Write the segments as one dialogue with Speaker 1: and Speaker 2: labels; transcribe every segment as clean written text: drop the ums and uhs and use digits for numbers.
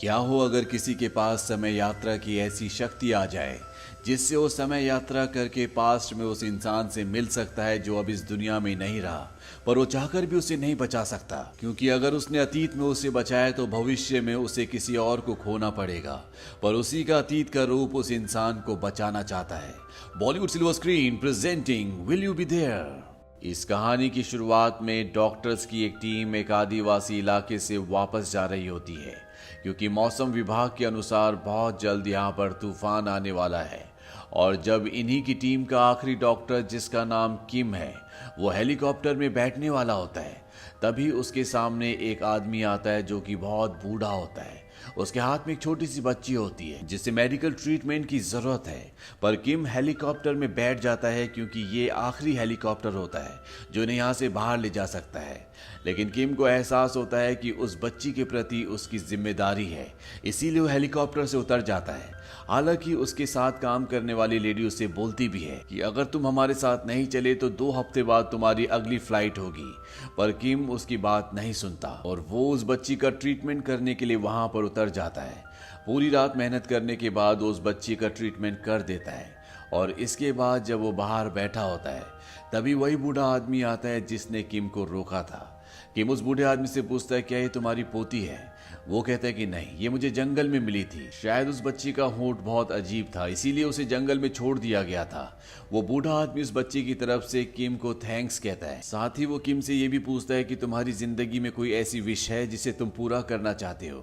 Speaker 1: क्या हो अगर किसी के पास समय यात्रा की ऐसी शक्ति आ जाए जिससे वो समय यात्रा करके पास्ट में उस इंसान से मिल सकता है जो अब इस दुनिया में नहीं रहा, पर वो चाहकर भी उसे नहीं बचा सकता, क्योंकि अगर उसने अतीत में उसे बचाया तो भविष्य में उसे किसी और को खोना पड़ेगा, पर उसी का अतीत का रूप उस इंसान को बचाना चाहता है। Bollywood silver screen presenting will you be there. इस कहानी की शुरुआत में डॉक्टर्स की एक टीम एक आदिवासी इलाके से वापस जा रही होती है, क्योंकि मौसम विभाग के अनुसार बहुत जल्द यहाँ पर तूफान आने वाला है। और जब इन्हीं की टीम का आखिरी डॉक्टर, जिसका नाम किम है, वो हेलीकॉप्टर में बैठने वाला होता है, तभी उसके सामने एक आदमी आता है जो कि बहुत बूढ़ा होता है। उसके हाथ में एक छोटी सी बच्ची होती है जिसे मेडिकल ट्रीटमेंट की जरूरत है, पर किम हेलीकॉप्टर में बैठ जाता है क्योंकि ये आखिरी हेलीकॉप्टर होता है जो इन्हें यहाँ से बाहर ले जा सकता है। लेकिन किम को एहसास होता है कि उस बच्ची के प्रति उसकी जिम्मेदारी है, इसीलिए वो हेलीकॉप्टर से उतर जाता है। हालांकि उसके साथ काम करने वाली लेडी उससे बोलती भी है कि अगर तुम हमारे साथ नहीं चले तो 2 हफ्ते बाद तुम्हारी अगली फ्लाइट होगी, पर किम उसकी बात नहीं सुनता और वो उस बच्ची का ट्रीटमेंट करने के लिए वहां पर उतर जाता है। पूरी रात मेहनत करने के बाद उस बच्ची का ट्रीटमेंट कर देता है और इसके बाद जब वो बाहर बैठा होता है तभी वही बूढ़ा आदमी आता है जिसने किम को रोका था। किम उस बूढ़े आदमी से पूछता है, क्या ये तुम्हारी पोती है? वो कहता है कि नहीं, ये मुझे जंगल में मिली थी। शायद उस बच्ची का होंठ बहुत अजीब था, इसीलिए उसे जंगल में छोड़ दिया गया था। वो बूढ़ा आदमी उस बच्ची की तरफ से किम को थैंक्स कहता है। साथ ही वो किम से ये भी पूछता है कि तुम्हारी जिंदगी में कोई ऐसी विश है जिसे तुम पूरा करना चाहते हो?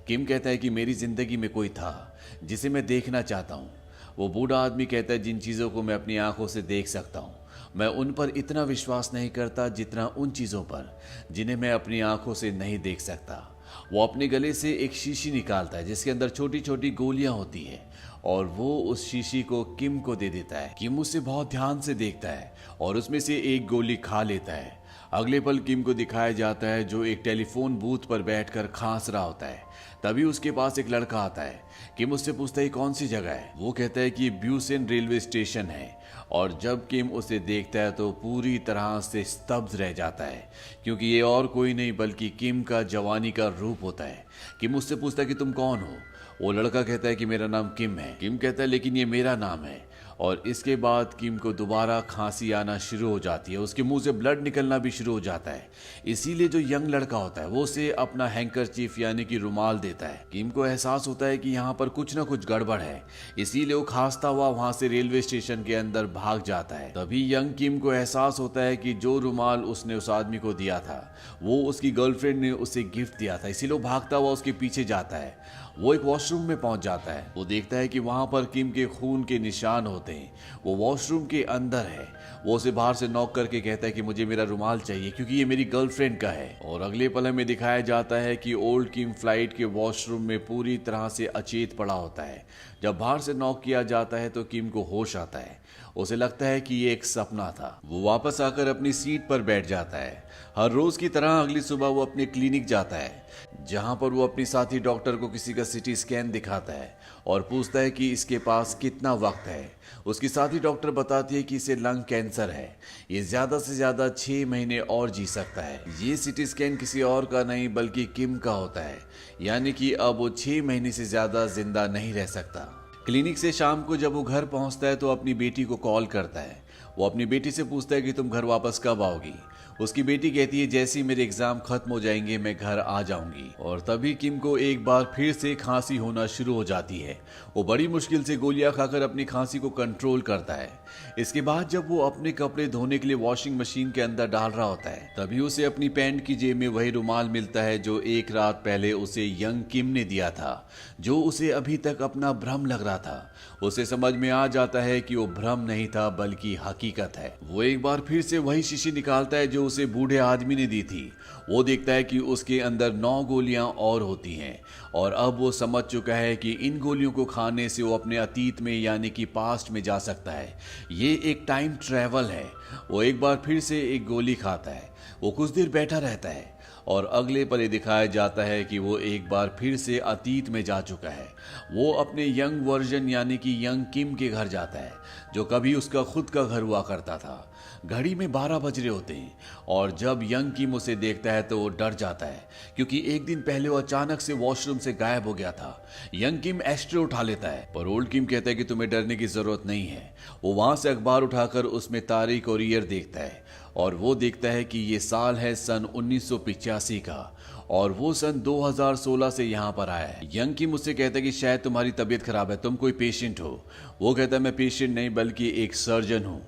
Speaker 1: किम कहता है कि मेरी जिंदगी में कोई था जिसे मैं देखना चाहता हूँ। वो बूढ़ा आदमी कहता है, जिन चीज़ों को मैं अपनी आंखों से देख सकता हूँ, मैं उन पर इतना विश्वास नहीं करता जितना उन चीज़ों पर जिन्हें मैं अपनी आंखों से नहीं देख सकता। वो अपने गले से एक शीशी निकालता है जिसके अंदर छोटी छोटी गोलियां होती है और वो उस शीशी को किम को दे देता है। किम उसे बहुत ध्यान से देखता है और उसमें से एक गोली खा लेता है। अगले पल किम को दिखाया जाता है जो एक टेलीफोन बूथ पर बैठकर खांस रहा होता है। तभी उसके पास एक लड़का आता है। किम उससे पूछता है कौन सी जगह है? वो कहता है कि ब्यूसेन रेलवे स्टेशन है। और जब किम उसे देखता है तो पूरी तरह से स्तब्ध रह जाता है, क्योंकि ये और कोई नहीं बल्कि किम का जवानी का रूप होता है। किम उससे पूछता है कि तुम कौन हो? वो लड़का कहता है कि मेरा नाम किम है। किम कहता है लेकिन ये मेरा नाम है। और इसके बाद किम को दोबारा खांसी आना शुरू हो जाती है, उसके मुंह से ब्लड निकलना भी शुरू हो जाता है। इसीलिए जो यंग लड़का होता है वो उसे अपना हैंकरचीफ यानी कि रुमाल देता है। किम को एहसास होता है कि यहाँ पर कुछ ना कुछ गड़बड़ है, इसीलिए वो खांसता हुआ वहां से रेलवे स्टेशन के अंदर भाग जाता है। तभी यंग किम को एहसास होता है कि जो रुमाल उसने उस आदमी को दिया था वो उसकी गर्लफ्रेंड ने उसे गिफ्ट दिया था, इसीलिए वो भागता हुआ उसके पीछे जाता है। वो एक वॉशरूम में पहुंच जाता है। वो देखता है कि वहां पर किम के खून के निशान होते हैं। वो वॉशरूम के अंदर है। वो उसे बाहर से नॉक करके कहता है कि मुझे मेरा रुमाल चाहिए क्योंकि ये मेरी गर्लफ्रेंड का है। और अगले पल में दिखाया जाता है कि ओल्ड किम फ्लाइट के वॉशरूम में पूरी तरह से अचेत पड़ा होता है। जब बाहर से नॉक किया जाता है तो किम को होश आता है। उसे लगता है कि ये एक सपना था। वो वापस आकर अपनी सीट पर बैठ जाता है। हर रोज की तरह अगली सुबह वो अपने क्लिनिक जाता है, जहां पर वो अपनी साथी डॉक्टर को किसी का सिटी स्कैन दिखाता है और पूछता है कि इसके पास कितना वक्त है। उसकी साथी डॉक्टर बताती है कि इसे लंग कैंसर है, ये ज्यादा से ज्यादा 6 महीने और जी सकता है। ये सिटी स्कैन किसी और का नहीं बल्कि किम का होता है, यानी कि अब वो 6 महीने से ज्यादा जिंदा नहीं रह सकता। क्लिनिक से शाम को जब वो घर पहुंचता है तो अपनी बेटी को कॉल करता है। वो अपनी बेटी से पूछता है कि तुम घर वापस कब आओगी? उसकी बेटी कहती है जैसे ही मेरे एग्जाम खत्म हो जाएंगे मैं घर आ जाऊंगी। और तभी किम को एक बार फिर से खांसी होना शुरू हो जाती है। वो बड़ी मुश्किल से गोलियां खाकर अपनी खांसी को कंट्रोल करता है। इसके बाद जब वो अपने कपड़े धोने के लिए वॉशिंग मशीन के अंदर डाल रहा होता है तभी उसे अपनी पैंट की जेब में वही रुमाल मिलता है जो एक रात पहले उसे यंग किम ने दिया था, जो उसे अभी तक अपना भ्रम लग रहा था। उसे समझ में आ जाता है कि वो भ्रम नहीं था बल्कि हकीकत है। वो एक बार फिर से वही शीशी निकालता है जो उसे बूढ़े आदमी ने दी थी। वो देखता है कि उसके अंदर 9 गोलियां और होती हैं और अब वो समझ चुका है कि इन गोलियों को खाने से वो अपने अतीत में यानी कि पास्ट में जा सकता है। ये एक टाइम ट्रैवल है। वो एक बार फिर से एक गोली खाता है। वो कुछ देर बैठा रहता है और अगले पल दिखाया जाता है कि वो एक बार फिर से अतीत में जा चुका है। वो अपने यंग वर्जन यानी कि यंग किम के घर जाता है जो कभी उसका खुद का घर हुआ करता था। घड़ी में 12 बज रहे होते हैं और जब यंग किम उसे देखता है तो वो डर जाता है क्योंकि एक दिन पहले वो अचानक से वॉशरूम से गायब हो गया था। यंग किम एस्ट्रे उठा लेता है पर ओल्ड किम कहता है कि तुम्हें डरने की जरूरत नहीं है। वो वहां से अखबार उठाकर उसमें तारीख और ईयर देखता है और वो देखता है कि ये साल है सन 1985 का और वो सन 2016 से यहाँ पर आया है। यंग किम मुझसे कहता है कि शायद तुम्हारी तबीयत खराब है, तुम कोई पेशेंट हो। वो कहता है मैं पेशेंट नहीं बल्कि एक सर्जन हूँ।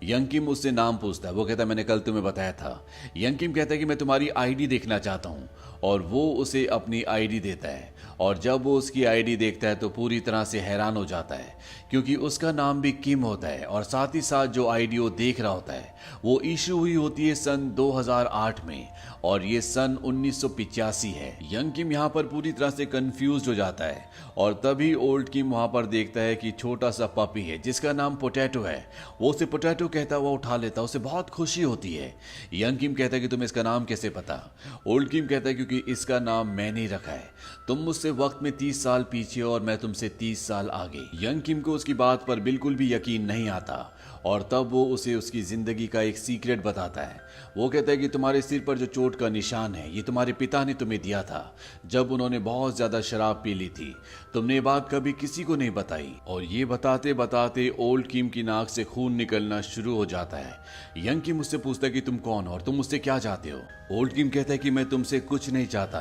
Speaker 1: यंग किम उससे नाम पूछता है। वो कहता है मैंने कल तुम्हें बताया था। यंग किम कहता है कि मैं तुम्हारी आईडी देखना चाहता हूँ और वो उसे अपनी आईडी देता है और जब वो उसकी आईडी देखता है तो पूरी तरह से हैरान हो जाता है क्योंकि उसका नाम भी किम होता है और साथ ही साथ जो आईडी वो देख रहा होता है वो इशू हुई होती है सन 2008 में और ये सन 1985 है। यंग किम यहाँ पर पूरी तरह से कंफ्यूज हो जाता है और तभी ओल्ड किम वहां पर देखता है कि छोटा सा पपी है जिसका नाम पोटैटो है। वो उसे पोटैटो कहता हुआ उठा लेता है, उसे बहुत खुशी होती है। यंग किम कहता है कि तुम्हें इसका नाम कैसे पता? ओल्ड किम कहता है क्योंकि इसका नाम मैंने रखा है। तुम मुझसे वक्त में 30 साल पीछे और मैं तुमसे 30 साल आगे। यंग किम को उसकी बात पर बिल्कुल भी यकीन नहीं आता और तब वो उसे उसकी जिंदगी का एक सीक्रेट बताता है। वो कहता है कि तुम्हारे सिर पर जो चोट का निशान है ये तुम्हारे पिता ने तुम्हें दिया था जब उन्होंने बहुत ज्यादा शराब पी ली थी। तुमने ये बात कभी किसी को नहीं बताई। और ये बताते बताते ओल्ड किम की नाक से खून निकलना शुरू हो जाता है। यंग किम मुझसे पूछता है कि तुम कौन हो और तुम मुझसे क्या चाहते हो? ओल्ड किम कहता है कि मैं तुमसे कुछ नहीं चाहता।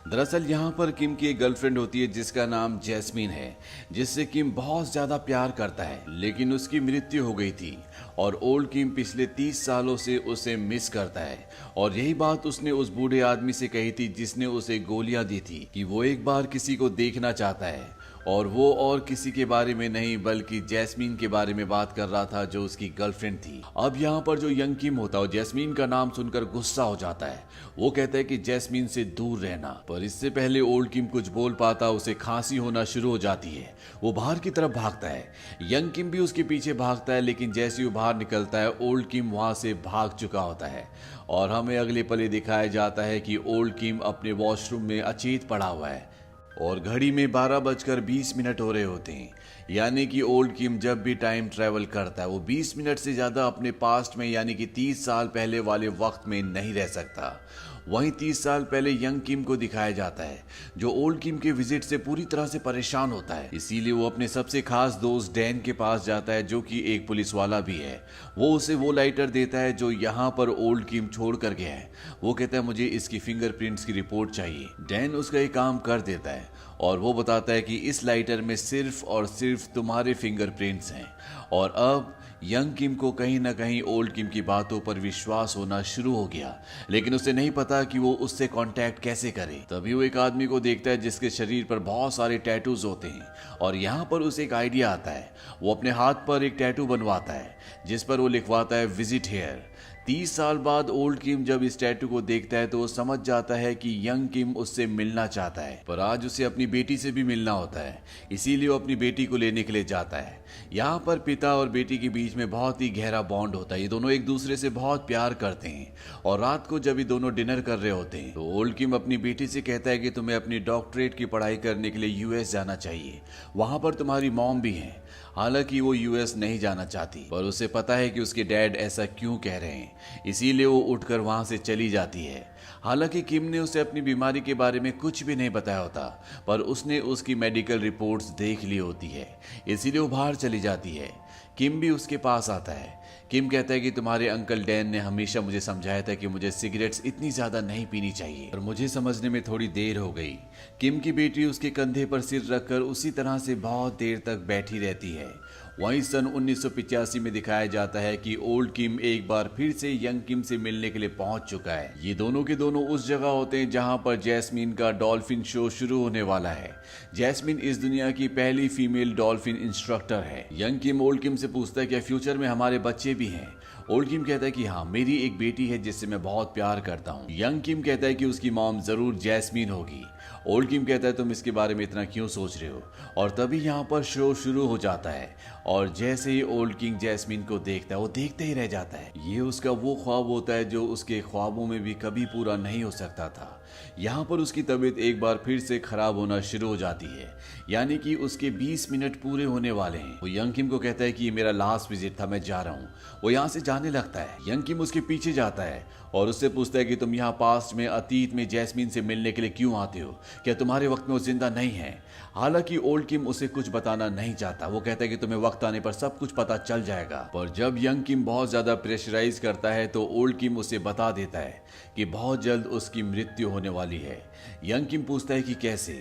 Speaker 1: दरअसल यहाँ पर किम की एक गर्लफ्रेंड होती है जिसका नाम जैस्मीन है, जिससे किम बहुत ज्यादा प्यार करता है, लेकिन उसकी मृत्यु हो गई थी और ओल्ड किम पिछले 30 सालों से उसे मिस करता है। और यही बात उसने उस बूढ़े आदमी से कही थी जिसने उसे गोलियां दी थी कि वो एक बार किसी को देखना चाहता है और वो और किसी के बारे में नहीं बल्कि जैस्मीन के बारे में बात कर रहा था जो उसकी गर्लफ्रेंड थी। अब यहाँ पर जो यंग किम होता है जैस्मीन का नाम सुनकर गुस्सा हो जाता है। वो कहता है कि जैस्मीन से दूर रहना, पर इससे पहले ओल्ड किम कुछ बोल पाता उसे खांसी होना शुरू हो जाती है। वो बाहर की तरफ भागता है। यंग किम भी उसके पीछे भागता है, लेकिन जैसे ही वो बाहर निकलता है ओल्ड किम वहां से भाग चुका होता है और हमें अगले पल दिखाया जाता है कि ओल्ड किम अपने वॉशरूम में अचेत पड़ा हुआ है और घड़ी में 12:20 हो रहे होते हैं। यानी कि ओल्ड किम जब भी टाइम ट्रेवल करता है वो 20 मिनट से ज्यादा अपने पास्ट में यानी कि 30 साल पहले वाले वक्त में नहीं रह सकता। वहीं 30 साल पहले यंग किम को दिखाया जाता है जो ओल्ड किम के विजिट से पूरी तरह से परेशान होता है। इसीलिए वो अपने सबसे खास दोस्त डैन के पास जाता है जो कि एक पुलिस वाला भी है। वो उसे वो लाइटर देता है जो यहाँ पर ओल्ड किम छोड़ कर गया है। वो कहता है मुझे इसकी फिंगरप्रिंट्स की रिपोर्ट चाहिए। डैन उसका एक काम कर देता है और वो बताता है कि इस लाइटर में सिर्फ और सिर्फ तुम्हारे फिंगरप्रिंट्स हैं। और अब यंग किम को कहीं ना कहीं ओल्ड किम की बातों पर विश्वास होना शुरू हो गया, लेकिन उसे नहीं पता कि वो उससे कांटेक्ट कैसे करे। तभी वो एक आदमी को देखता है जिसके शरीर पर बहुत सारे टैटूज होते हैं और यहाँ पर उसे एक आइडिया आता है। वो अपने हाथ पर एक टैटू बनवाता है जिस पर वो लिखवाता है विजिट हेयर। 30 साल बाद ओल्ड किम जब इस टैटू को देखता है तो वो समझ जाता है कि यंग किम उससे मिलना चाहता है, पर आज उसे अपनी बेटी से भी मिलना होता है। इसीलिए वो अपनी बेटी को लेने के लिए जाता है। यहाँ पर पिता और बेटी के बीच में बहुत ही गहरा बॉन्ड होता है। ये दोनों एक दूसरे से बहुत प्यार करते हैं और रात को जब ये दोनों डिनर कर रहे होते हैं तो ओल्ड किम अपनी बेटी से कहता है कि तुम्हें अपनी डॉक्टरेट की पढ़ाई करने के लिए यूएस जाना चाहिए। वहां पर तुम्हारी मॉम भी है। हालांकि वो यूएस नहीं जाना चाहती, पर उसे पता है कि उसके डैड ऐसा क्यों कह रहे हैं, इसीलिए वो उठकर वहां से चली जाती है। हालांकि किम ने उसे अपनी बीमारी के बारे में कुछ भी नहीं बताया होता, पर उसने उसकी मेडिकल रिपोर्ट्स देख ली होती है, इसीलिए वो बाहर चली जाती है। किम भी उसके पास आता है। किम कहता है कि तुम्हारे अंकल डैन ने हमेशा मुझे समझाया था कि मुझे सिगरेट्स इतनी ज्यादा नहीं पीनी चाहिए, और मुझे समझने में थोड़ी देर हो गई। किम की बेटी उसके कंधे पर सिर रखकर उसी तरह से बहुत देर तक बैठी रहती है। वहीं सन 1985 में दिखाया जाता है कि ओल्ड किम एक बार फिर से यंग किम से मिलने के लिए पहुंच चुका है। ये दोनों के दोनों उस जगह होते हैं जहां पर जैस्मीन का डॉल्फिन शो शुरू होने वाला है। जैस्मीन इस दुनिया की पहली फीमेल डॉल्फिन इंस्ट्रक्टर है। यंग किम ओल्ड किम से पूछता है क्या फ्यूचर में हमारे बच्चे भी हैं? ओल्ड किम कहता है कि हाँ, मेरी एक बेटी है जिससे मैं बहुत प्यार करता हूँ। यंग किम कहता है कि उसकी मॉम जरूर जैस्मीन होगी। ओल्ड किम कहता है तुम इसके बारे में इतना क्यों सोच रहे हो। और तभी यहाँ पर शो शुरू हो जाता है और जैसे ही ओल्ड किंग जैस्मिन को देखता है वो देखते ही रह जाता है। ये उसका वो ख्वाब होता है जो उसके ख्वाबों में भी कभी पूरा नहीं हो सकता था। यहाँ पर उसकी तबीयत एक बार फिर से खराब होना शुरू हो जाती है, यानी कि उसके 20 मिनट पूरे होने वाले हैं। वो यंग किम को कहता है कि ये मेरा लास्ट विजिट था, मैं जा रहा हूँ। वो यहाँ से जाने लगता है। यंग किम उसके पीछे जाता है और उससे पूछता है कि तुम यहाँ पास्ट में अतीत में जैस्मिन से मिलने के लिए क्यों आते हो, क्या तुम्हारे वक्त में वो जिंदा नहीं है। हालांकि ओल्ड किम उसे कुछ बताना नहीं चाहता। वो कहता है कि तुम्हें वक्त आने पर सब कुछ पता चल जाएगा। पर जब यंग किम बहुत ज्यादा प्रेशराइज करता है तो ओल्ड किम उसे बता देता है कि बहुत जल्द उसकी मृत्यु होने वाली है। यंग किम पूछता है कि कैसे,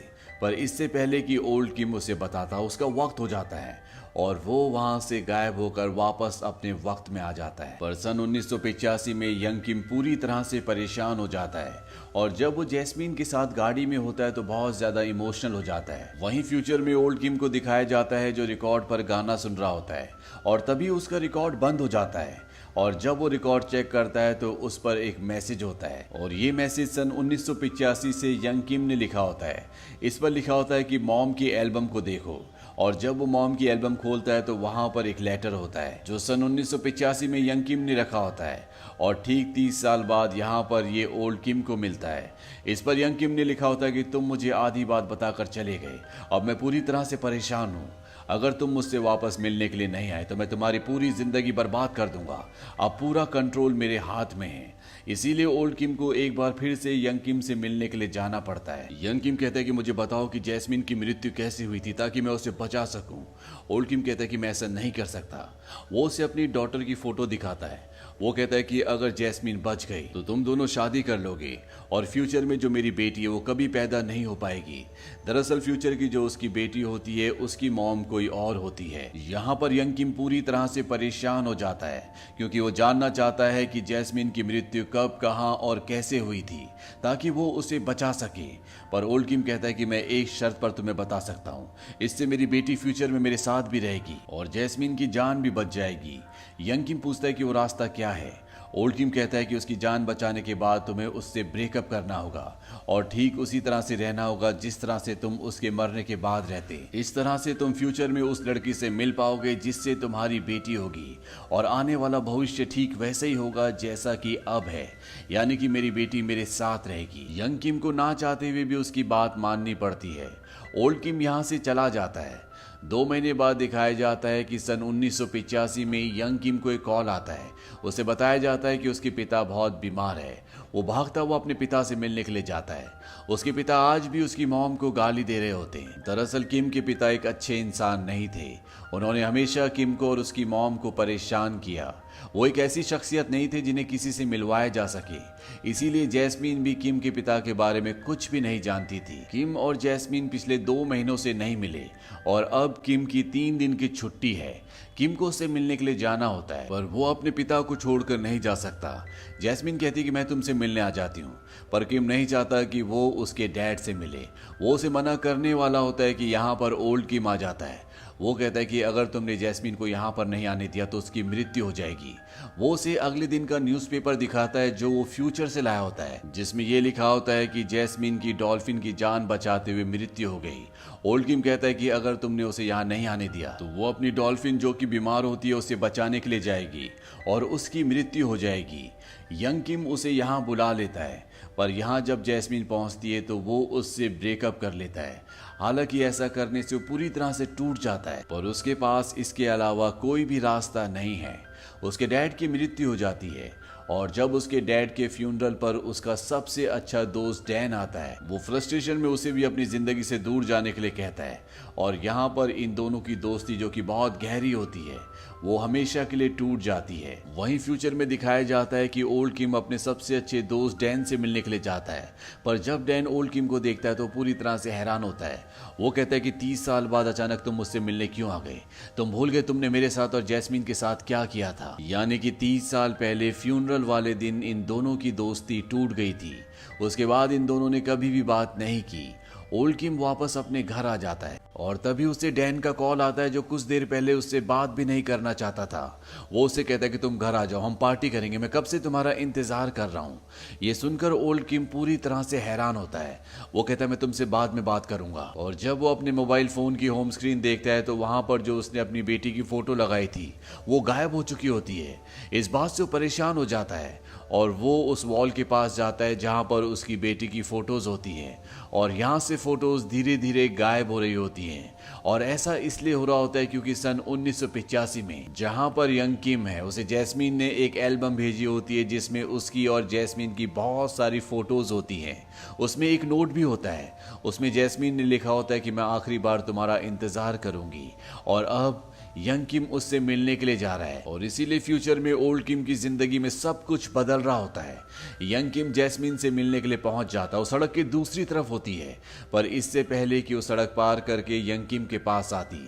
Speaker 1: पर इससे पहले कि ओल्ड किम उसे बताता उसका वक्त हो जाता है और वो वहां से गायब होकर वापस अपने वक्त में आ जाता है। पर सन 1985 में यंग किम पूरी तरह से परेशान हो जाता है और जब वो जैस्मिन के साथ गाड़ी में होता है तो बहुत ज्यादा इमोशनल हो जाता है। वहीं फ्यूचर में ओल्ड किम को दिखाया जाता है जो रिकॉर्ड पर गाना सुन रहा होता है और तभी उसका रिकॉर्ड बंद हो जाता है और जब वो रिकॉर्ड चेक करता है तो उस पर एक मैसेज होता है और ये मैसेज सन 1985 से यंग किम ने लिखा होता है। इस पर लिखा होता है कि मॉम की एल्बम को देखो और जब वो मॉम की एल्बम खोलता है तो वहां पर एक लेटर होता है जो सन 1985 में यंग किम ने रखा होता है और ठीक 30 साल बाद यहाँ पर ये ओल्ड किम को मिलता है। इस पर यंग किम ने लिखा होता है कि तुम मुझे आधी बात बताकर चले गए, अब मैं पूरी तरह से परेशान हूँ। अगर तुम मुझसे वापस मिलने के लिए नहीं आए तो मैं तुम्हारी पूरी जिंदगी बर्बाद कर दूंगा। अब पूरा कंट्रोल मेरे हाथ में है। इसीलिए ओल्ड किम को एक बार फिर से यंग किम से मिलने के लिए जाना पड़ता है। यंग किम कहता है कि मुझे बताओ कि जैस्मिन की मृत्यु कैसे हुई थी ताकि मैं उसे बचा सकूं। ओल्ड किम कहता है कि मैं ऐसा नहीं कर सकता। वो उसे अपनी डॉटर की फोटो दिखाता है। वो कहता है कि अगर जैस्मिन बच गई तो तुम दोनों शादी कर लोगे और फ्यूचर में जो मेरी बेटी है वो कभी पैदा नहीं हो पाएगी। दरअसल फ्यूचर की जो उसकी बेटी होती है उसकी मॉम कोई और होती है। यहाँ पर यंग किम पूरी तरह से परेशान हो जाता है क्योंकि वो जानना चाहता है कि जैस्मिन की मृत्यु कब, कहां और कैसे हुई थी ताकि वो उसे बचा सके। पर ओल्ड किम कहता है कि मैं एक शर्त पर तुम्हें बता सकता हूँ, इससे मेरी बेटी फ्यूचर में मेरे साथ भी रहेगी और जैस्मिन की जान भी बच जाएगी। यंग किम पूछता है कि वो रास्ता क्या है। ओल्ड किम कहता है कि उसकी जान बचाने के बाद तुम्हें उससे ब्रेकअप करना होगा और ठीक उसी तरह से रहना होगा जिस तरह से तुम उसके मरने के बाद रहते। इस तरह से तुम फ्यूचर में उस लड़की से मिल पाओगे जिससे तुम्हारी बेटी होगी और आने वाला भविष्य ठीक वैसे ही होगा जैसा कि अब है, यानी कि मेरी बेटी मेरे साथ रहेगी। यंग किम को ना चाहते हुए भी उसकी बात माननी पड़ती है। ओल्ड किम यहाँ से चला जाता है। 2 महीने बाद दिखाया जाता है कि सन 1985 में यंग किम को एक कॉल आता है। उसे बताया जाता है कि उसके पिता बहुत बीमार है। वो भागता हुआ अपने पिता से मिलने के लिए जाता है। उसके पिता आज भी उसकी मॉम को गाली दे रहे होते हैं। दरअसल किम के पिता एक अच्छे इंसान नहीं थे। उन्होंने हमेशा किम को और उसकी मॉम को परेशान किया। वो एक ऐसी शख्सियत नहीं थे जिन्हें किसी से मिलवाया जा सके। इसीलिए जैस्मिन भी किम के पिता के बारे में कुछ भी नहीं जानती थी। किम और जैस्मिन पिछले 2 महीनों से नहीं मिले और अब किम की 3 दिन की छुट्टी है। किम को उससे मिलने के लिए जाना होता है पर वो अपने पिता को छोड़कर नहीं जा सकता। जैस्मिन कहती है कि मैं तुमसे मिलने आ जाती हूँ, पर किम नहीं चाहता कि वो उसके डैड से मिले। वो उसे मना करने वाला होता है कि यहाँ पर ओल्ड किम आ जाता है। वो कहता है कि अगर तुमने जैस्मिन को यहाँ पर नहीं आने दिया तो उसकी मृत्यु हो जाएगी। वो उसे अगले दिन का न्यूज़पेपर दिखाता है जो वो फ्यूचर से लाया होता है, जिसमें ये लिखा होता है कि जैस्मिन की डॉल्फिन की जान बचाते हुए मृत्यु हो गई। ओल्ड किम कहता है कि अगर तुमने उसे यहाँ नहीं आने दिया तो वो अपनी डॉल्फिन जो कि बीमार होती है उसे बचाने के लिए जाएगी और उसकी मृत्यु हो जाएगी। यंग किम उसे यहाँ बुला लेता है पर यहाँ जब जैस्मिन पहुंचती है तो वो उससे ब्रेकअप कर लेता है। हालांकि ऐसा करने से वो पूरी तरह से टूट जाता है पर उसके पास इसके अलावा कोई भी रास्ता नहीं है। उसके डैड की मृत्यु हो जाती है और जब उसके डैड के फ्यूनरल पर उसका सबसे अच्छा दोस्त डैन आता है, वो फ्रस्ट्रेशन में उसे भी अपनी जिंदगी से दूर जाने के लिए कहता है और यहाँ पर इन दोनों की दोस्ती जो कि बहुत गहरी होती है वो हमेशा के लिए टूट जाती है। वहीं फ्यूचर में दिखाया जाता है कि ओल्ड किम अपने सबसे अच्छे दोस्त डैन से मिलने के लिए जाता है पर जब डैन ओल्ड किम को देखता है तो पूरी तरह से हैरान होता है। वो कहता है कि 30 साल बाद अचानक तुम मुझसे मिलने क्यों आ गए? तुम भूल गए तुमने मेरे साथ और जैस्मिन के साथ क्या किया था? यानी कि 30 साल पहले फ्यूनरल वाले दिन इन दोनों की दोस्ती टूट गई थी। उसके बाद इन दोनों ने कभी भी बात नहीं की। ओल्ड किम वापस अपने घर आ जाता है और तभी उसे डैन का कॉल आता है, जो कुछ देर पहले उससे बात भी नहीं करना चाहता था। वो उसे कहता है कि तुम घर आ जाओ, हम पार्टी करेंगे, मैं कब से तुम्हारा इंतजार कर रहा हूँ। ये सुनकर ओल्ड किम पूरी तरह से हैरान होता है। वो कहता है मैं तुमसे बाद में बात करूंगा। और जब वो अपने मोबाइल फोन की होम स्क्रीन देखता है तो वहां पर जो उसने अपनी बेटी की फोटो लगाई थी वो गायब हो चुकी होती है। इस बात से वो परेशान हो जाता है और वो उस वॉल के पास जाता है जहां पर उसकी बेटी की फोटोज होती हैं और यहाँ से फोटोज धीरे धीरे गायब हो रही होती हैं। और ऐसा इसलिए हो रहा होता है क्योंकि सन 1985 में जहां पर यंग किम है उसे जैस्मीन ने एक एल्बम भेजी होती है जिसमें उसकी और जैस्मीन की बहुत सारी फोटोज होती हैं। उसमें एक नोट भी होता है, उसमें जैस्मीन ने लिखा होता है कि मैं आखिरी बार तुम्हारा इंतजार करूंगी। और अब यंग किम उससे मिलने के लिए जा रहा है और इसीलिए फ्यूचर में ओल्ड किम की जिंदगी में सब कुछ बदल रहा होता है। यंग किम जैस्मीन से मिलने के लिए पहुंच जाता है, वो सड़क की दूसरी तरफ होती है, पर इससे पहले कि वो सड़क पार करके यंग किम के पास आती,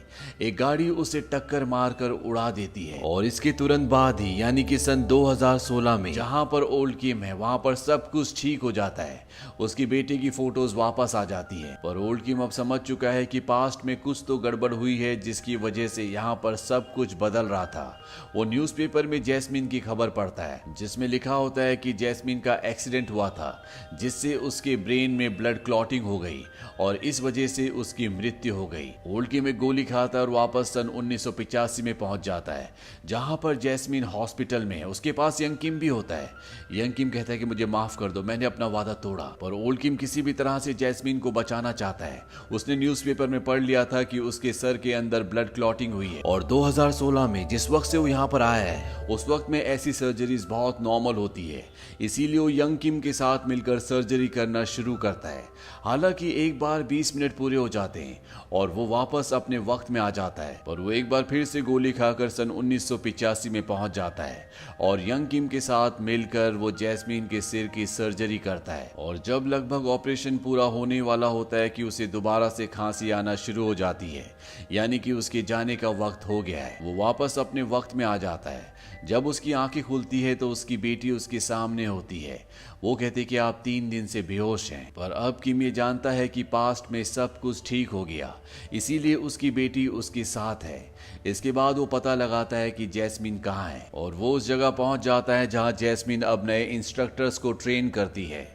Speaker 1: एक गाड़ी उसे टक्कर मारकर उड़ा देती है। और इसके तुरंत बाद ही यानी कि सन 2016 में जहां पर ओल्ड किम है वहां पर सब कुछ ठीक हो जाता है, उसकी बेटी की फोटोज वापस आ जाती है। पर ओल्ड किम अब समझ चुका है कि पास्ट में कुछ तो गड़बड़ हुई है जिसकी वजह से यहाँ पर सब कुछ बदल रहा था। वो न्यूज़पेपर में जैस्मीन की खबर पढ़ता है जिसमें लिखा होता है कि जैस्मीन का एक्सीडेंट हुआ था जिससे उसके ब्रेन में ब्लड क्लॉटिंग हो गई और इस वजह से उसकी मृत्यु हो गई। ओल्ड किम एक गोली खाता और वापस सन 1985 में पहुंच जाता है जहां पर जैस्मीन हॉस्पिटल में है। उसके पास यंग किम भी होता है। यंग किम कहता है कि मुझे माफ कर दो, मैंने अपना वादा तोड़ा। पर ओल्ड किम किसी भी तरह से जैस्मीन को बचाना चाहता है। उसने न्यूज़पेपर में पढ़ लिया था कि उसके सर के अंदर ब्लड क्लॉटिंग हुई है और 2016 में जिस वक्त से वो यहाँ पर आया है उस वक्त में ऐसी सर्जरीज बहुत नॉर्मल होती है, इसीलिए वो यंग किम के साथ मिलकर सर्जरी करना शुरू करता है। हालांकि एक बार 20 मिनट पूरे हो जाते हैं और वो वापस अपने वक्त में आ जाता है, पर वो एक बार फिर से गोली खाकर सन 1985 में पहुंच जाता है और यंग किम के साथ मिलकर वो जैस्मीन के सिर की सर्जरी करता है। और जब लगभग ऑपरेशन पूरा होने वाला होता है कि उसे दोबारा से खांसी आना शुरू हो जाती है, यानी कि उसके जाने का वक्त हो गया है, वो वापस अपने वक्त में आ जाता है। जब उसकी आंखें खुलती है तो उसकी बेटी उसके सामने होती है। वो कहते कि आप 3 दिन से बेहोश हैं। पर अब किम ये जानता है कि पास्ट में सब कुछ ठीक हो गया, इसीलिए उसकी बेटी उसके साथ है। इसके बाद वो पता लगाता है कि जैस्मीन कहाँ है और वो उस जगह पहुंच जाता है जहां जैस्मीन अब नए इंस्ट्रक्टर्स को ट्रेन करती है।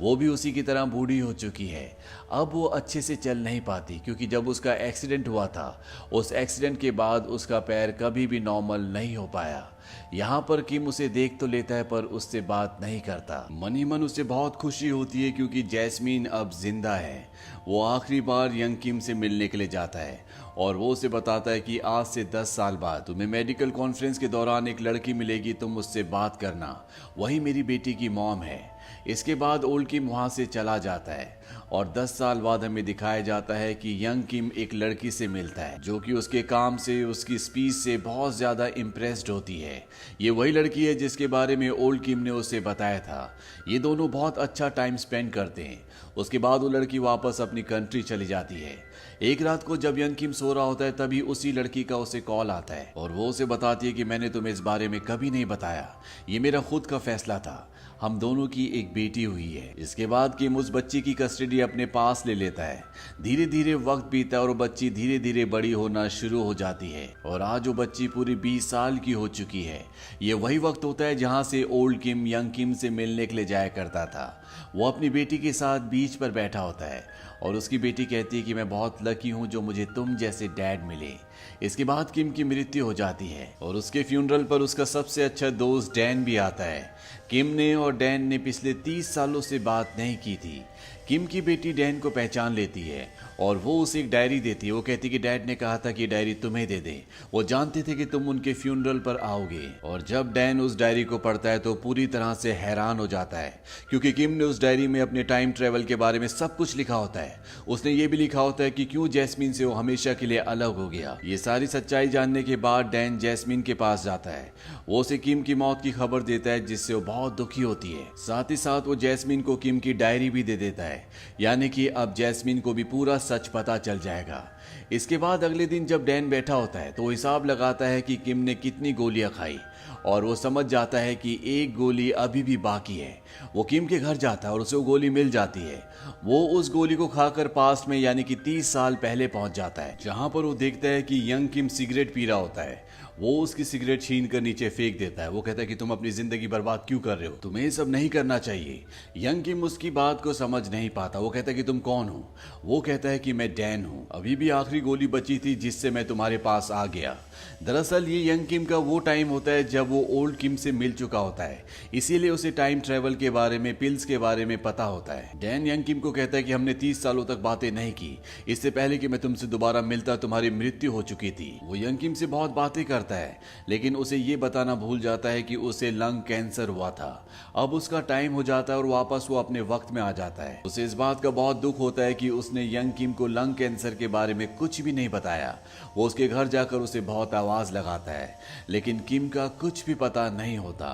Speaker 1: वो भी उसी की तरह बूढ़ी हो चुकी है। अब वो अच्छे से चल नहीं पाती क्योंकि जब उसका एक्सीडेंट हुआ था उस एक्सीडेंट के बाद उसका पैर कभी भी नॉर्मल नहीं हो पाया। यहाँ पर किम उसे देख तो लेता है पर उससे बात नहीं करता। मन ही मन उसे बहुत खुशी होती है क्योंकि जैस्मीन अब जिंदा है। वो आखिरी बार यंग किम से मिलने के लिए जाता है और वो उसे बताता है कि आज से 10 साल बाद तुम्हें मेडिकल कॉन्फ्रेंस के दौरान एक लड़की मिलेगी, तुम उससे बात करना, वही मेरी बेटी की मॉम है। इसके बाद ओल्ड किम वहां से चला जाता है और 10 साल बाद हमें दिखाया जाता है कि यंग किम एक लड़की से मिलता है जो कि उसके काम से, उसकी स्पीच से बहुत ज्यादा इम्प्रेस्ड होती है। ये वही लड़की है जिसके बारे में ओल्ड किम ने उसे बताया था। ये दोनों बहुत अच्छा टाइम स्पेंड करते हैं। उसके बाद वो लड़की वापस अपनी कंट्री चली जाती है। एक रात को जब यंग किम सो रहा होता है तभी उसी लड़की का उसे कॉल आता है और वो उसे बताती है कि मैंने तुम्हें इस बारे में कभी नहीं बताया, ये मेरा खुद का फैसला था, हम दोनों की एक बेटी हुई है। इसके बाद किम उस बच्ची की कस्टडी अपने पास ले लेता है। धीरे धीरे वक्त बीता और वो बच्ची धीरे धीरे बड़ी होना शुरू हो जाती है और आज वो बच्ची पूरी 20 साल की हो चुकी है। ये वही वक्त होता है जहां से ओल्ड किम यंग किम से मिलने के लिए जाया करता था। वो अपनी बेटी के साथ बीच पर बैठा होता है और उसकी बेटी कहती है कि मैं बहुत लकी हूँ जो मुझे तुम जैसे डैड मिले। इसके बाद किम की मृत्यु हो जाती है और उसके फ्यूनरल पर उसका सबसे अच्छा दोस्त डैन भी आता है। किम ने और डैन ने पिछले 30 सालों से बात नहीं की थी। किम की बेटी डैन को पहचान लेती है और वो उसे एक डायरी देती है। वो कहती कि डैड ने कहा था कि डायरी तुम्हें दे दे, वो जानते थे कि तुम उनके फ्यूनरल पर आओगे। और जब डैन उस डायरी को पढ़ता है तो पूरी तरह से हैरान हो जाता है क्योंकि किम ने उस डायरी में अपने टाइम ट्रेवल के बारे में सब कुछ लिखा होता है। उसने ये भी लिखा होता है कि क्यों जैस्मीन से वो हमेशा के लिए अलग हो गया। ये सारी सच्चाई जानने के बाद डैन जैस्मीन के पास जाता है। वो उसे किम की मौत की खबर देता है जिससे वो बहुत दुखी होती है। साथ ही साथ वो जैस्मीन को किम की डायरी भी दे देता है है, यानी कि अब जैस्मिन को भी पूरा सच पता चल जाएगा। इसके बाद अगले दिन जब डैन बैठा होता है तो वो हिसाब लगाता है कि किम ने कितनी गोलियां खाई और वो समझ जाता है कि एक गोली अभी भी बाकी है। वो किम के घर जाता है और उसे वो गोली मिल जाती है। वो उस गोली को खाकर पास्ट में यानी कि 30 साल पहले पहुंच जाता है, जहां पर वो देखता है कि यंग किम सिगरेट पी रहा होता है। वो उसकी सिगरेट छीन कर नीचे फेंक देता है। वो कहता है कि तुम अपनी जिंदगी बर्बाद क्यों कर रहे हो, तुम्हें ये सब नहीं करना चाहिए। यंग किम उसकी बात को समझ नहीं पाता। वो कहता है कि तुम कौन हो। वो कहता है कि मैं डैन हूँ, अभी भी आखिरी गोली बची थी जिससे मैं तुम्हारे पास आ गया। दरअसल ये यंग किम का वो टाइम होता है जब वो ओल्ड किम से मिल चुका होता है, इसीलिए उसे टाइम ट्रेवल के बारे में, पिल्स के बारे में पता होता है। डैन यंग किम को कहता है कि हमने 30 सालों तक बातें नहीं की, इससे पहले कि मैं तुमसे दोबारा मिलता तुम्हारी मृत्यु हो चुकी थी। वो यंग किम से बहुत बातें करता है, लेकिन उसे ये बताना भूल जाता है कि उसे लंग कैंसर हुआ था। अब उसका टाइम हो जाता है और वापस वो अपने वक्त में आ जाता है। उसे इस बात का बहुत दुख होता है कि उसने यंग किम को लंग कैंसर के बारे में कुछ भी नहीं बताया। वो उसके घर जाकर उसे बहुत आवाज लगाता है, लेकिन किम का कुछ भी पता नहीं होता।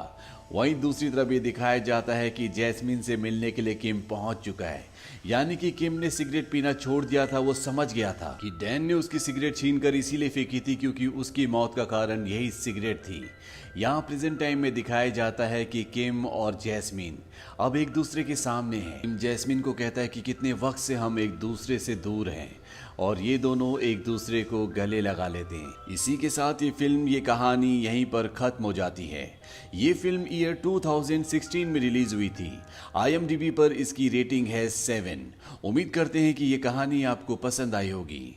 Speaker 1: वहीं दूसरी तरफ ये दिखाया जाता है कि जैस्मिन से मिलने के लिए किम पहुंच चुका है, यानी कि किम ने सिगरेट पीना छोड़ दिया था। वो समझ गया था कि डैन ने उसकी सिगरेट छीनकर इसीलिए फेंकी थी क्योंकि उसकी मौत का कारण यही सिगरेट थी। यहाँ प्रेजेंट टाइम में दिखाया जाता है कि किम और जैस्मिन अब एक दूसरे के सामने हैं। किम जैस्मिन को कहता है कि कितने वक्त से हम एक दूसरे से दूर हैं, और ये दोनों एक दूसरे को गले लगा लेते हैं। इसी के साथ ये फिल्म, ये कहानी यहीं पर खत्म हो जाती है। ये फिल्म ईयर 2016 में रिलीज हुई थी। IMDb पर इसकी रेटिंग है 7। उम्मीद करते हैं कि ये कहानी आपको पसंद आई होगी।